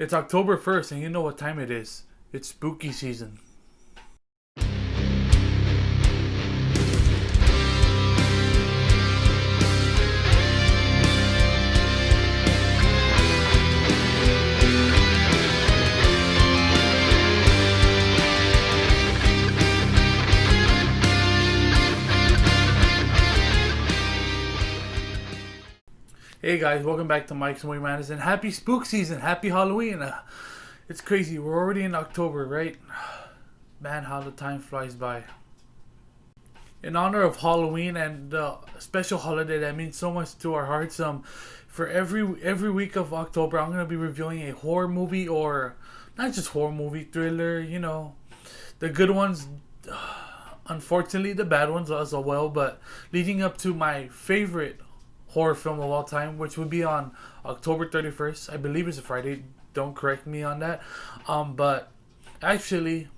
It's October 1st, and you know what time it is. It's spooky season. Hey guys, welcome back to Mike's Movie Madness, and happy spook season, happy Halloween. It's crazy, we're already in October, right? Man, how the time flies by. In honor of Halloween and the special holiday that means so much to our hearts, for every week of October, I'm gonna be reviewing a horror movie, or not just horror movie, thriller. The good ones. Unfortunately, the bad ones as well. But leading up to my favorite horror film of all time, which would be on October 31st. I believe it's a Friday. Don't correct me on that. But actually,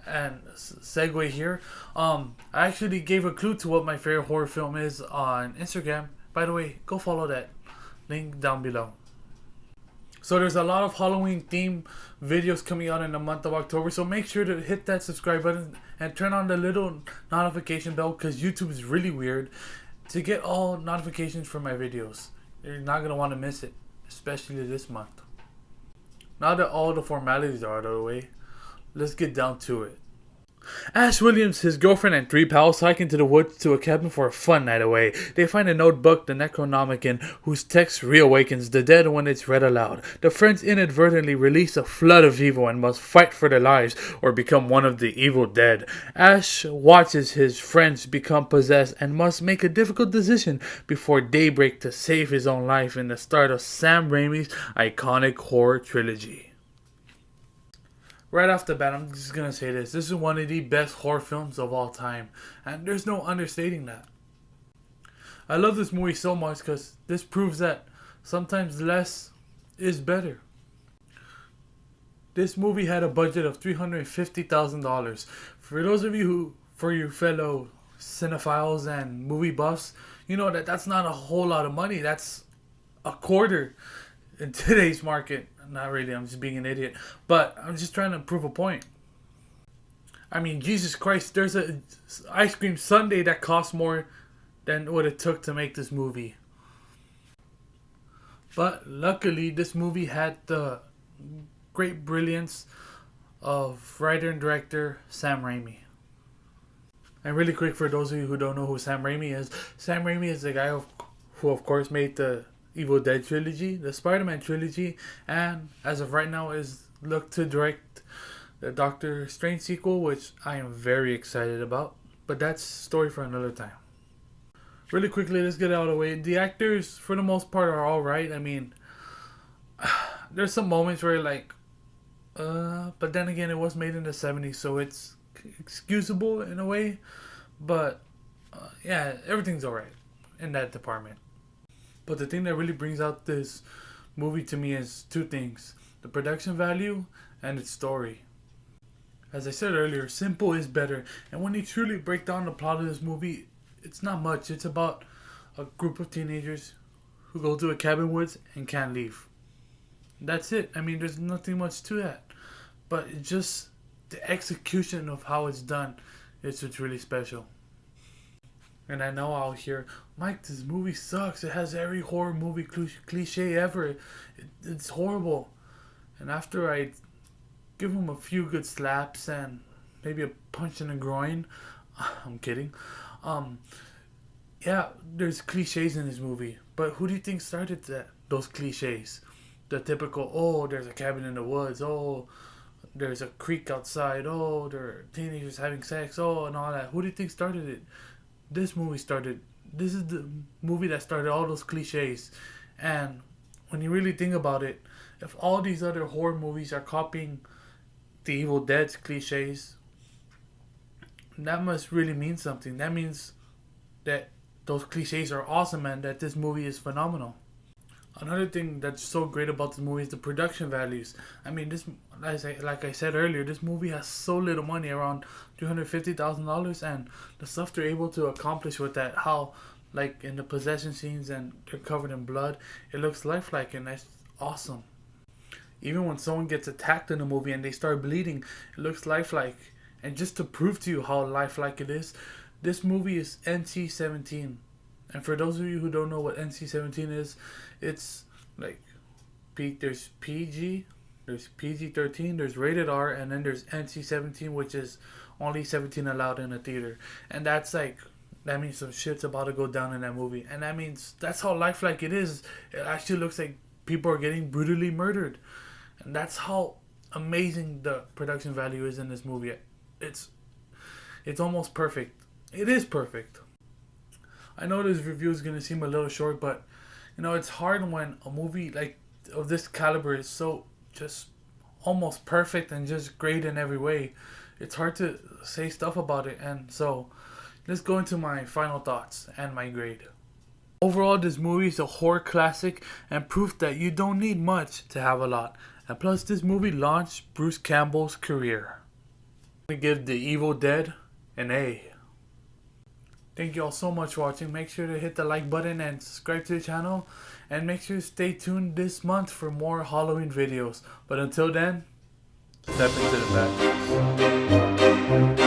and segue here, I actually gave a clue to what my favorite horror film is on Instagram. By the way, go follow that link down below. So there's a lot of Halloween themed videos coming out in the month of October. So make sure to hit that subscribe button and turn on the little notification bell, because YouTube is really weird, to get all notifications for my videos. You're not going to want to miss it, especially this month. Now that all the formalities are out of the way, let's get down to it. Ash Williams, his girlfriend, and three pals hike into the woods to a cabin for a fun night away. They find a notebook, the Necronomicon, whose text reawakens the dead when it's read aloud. The friends inadvertently release a flood of evil and must fight for their lives or become one of the evil dead. Ash watches his friends become possessed and must make a difficult decision before daybreak to save his own life in the start of Sam Raimi's iconic horror trilogy. Right off the bat, I'm just going to say this. This is one of the best horror films of all time. And there's no understating that. I love this movie so much because this proves that sometimes less is better. This movie had a budget of $350,000. For those of you for your fellow cinephiles and movie buffs, you know that's not a whole lot of money. That's a quarter in today's market. Not really, I'm just being an idiot. But I'm just trying to prove a point. I mean, Jesus Christ, there's a ice cream sundae that costs more than what it took to make this movie. But luckily, this movie had the great brilliance of writer and director Sam Raimi. And really quick, for those of you who don't know who Sam Raimi is the guy who of course made the Evil Dead trilogy, the Spider-Man trilogy, and as of right now is looked to direct the Doctor Strange sequel, which I am very excited about. But that's a story for another time. Really quickly, let's get it out of the way. The actors, for the most part, are alright. I mean, there's some moments where but then again, it was made in the 70s, so it's excusable in a way. But yeah, everything's alright in that department. But the thing that really brings out this movie to me is two things: the production value and its story. As I said earlier, simple is better. And when you truly break down the plot of this movie, it's not much. It's about a group of teenagers who go to a cabin woods and can't leave. That's it. I mean, there's nothing much to that. But it's just the execution of how it's done is what's really special. And I know I'll hear, Mike, this movie sucks. It has every horror movie cliche ever. It's horrible. And after I give him a few good slaps and maybe a punch in the groin, I'm kidding. Yeah, there's cliches in this movie. But who do you think started those cliches? The typical, oh, there's a cabin in the woods. Oh, there's a creek outside. Oh, there are teenagers having sex. Oh, and all that. Who do you think started it? This movie started. This is the movie that started all those cliches. And when you really think about it, if all these other horror movies are copying the Evil Dead's cliches, that must really mean something. That means that those cliches are awesome and that this movie is phenomenal. Another thing that's so great about this movie is the production values. I mean, like I said earlier, this movie has so little money, around $350,000, and the stuff they're able to accomplish with that, how, like in the possession scenes and they're covered in blood, it looks lifelike, and that's awesome. Even when someone gets attacked in a movie and they start bleeding, it looks lifelike. And just to prove to you how lifelike it is, this movie is NC-17. And for those of you who don't know what NC-17 is, it's like there's PG, there's PG-13, there's rated R, and then there's NC-17, which is only 17 allowed in a theater. And that means some shit's about to go down in that movie. And that means that's how lifelike it is. It actually looks like people are getting brutally murdered. And that's how amazing the production value is in this movie. It's almost perfect. It is perfect. I know this review is going to seem a little short, but it's hard when a movie like of this caliber is so just almost perfect and just great in every way. It's hard to say stuff about it. And so let's go into my final thoughts and my grade. Overall, this movie is a horror classic and proof that you don't need much to have a lot. And plus, this movie launched Bruce Campbell's career. I'm going to give The Evil Dead an A. Thank you all so much for watching. Make sure to hit the like button and subscribe to the channel. And make sure to stay tuned this month for more Halloween videos. But until then, step into the back.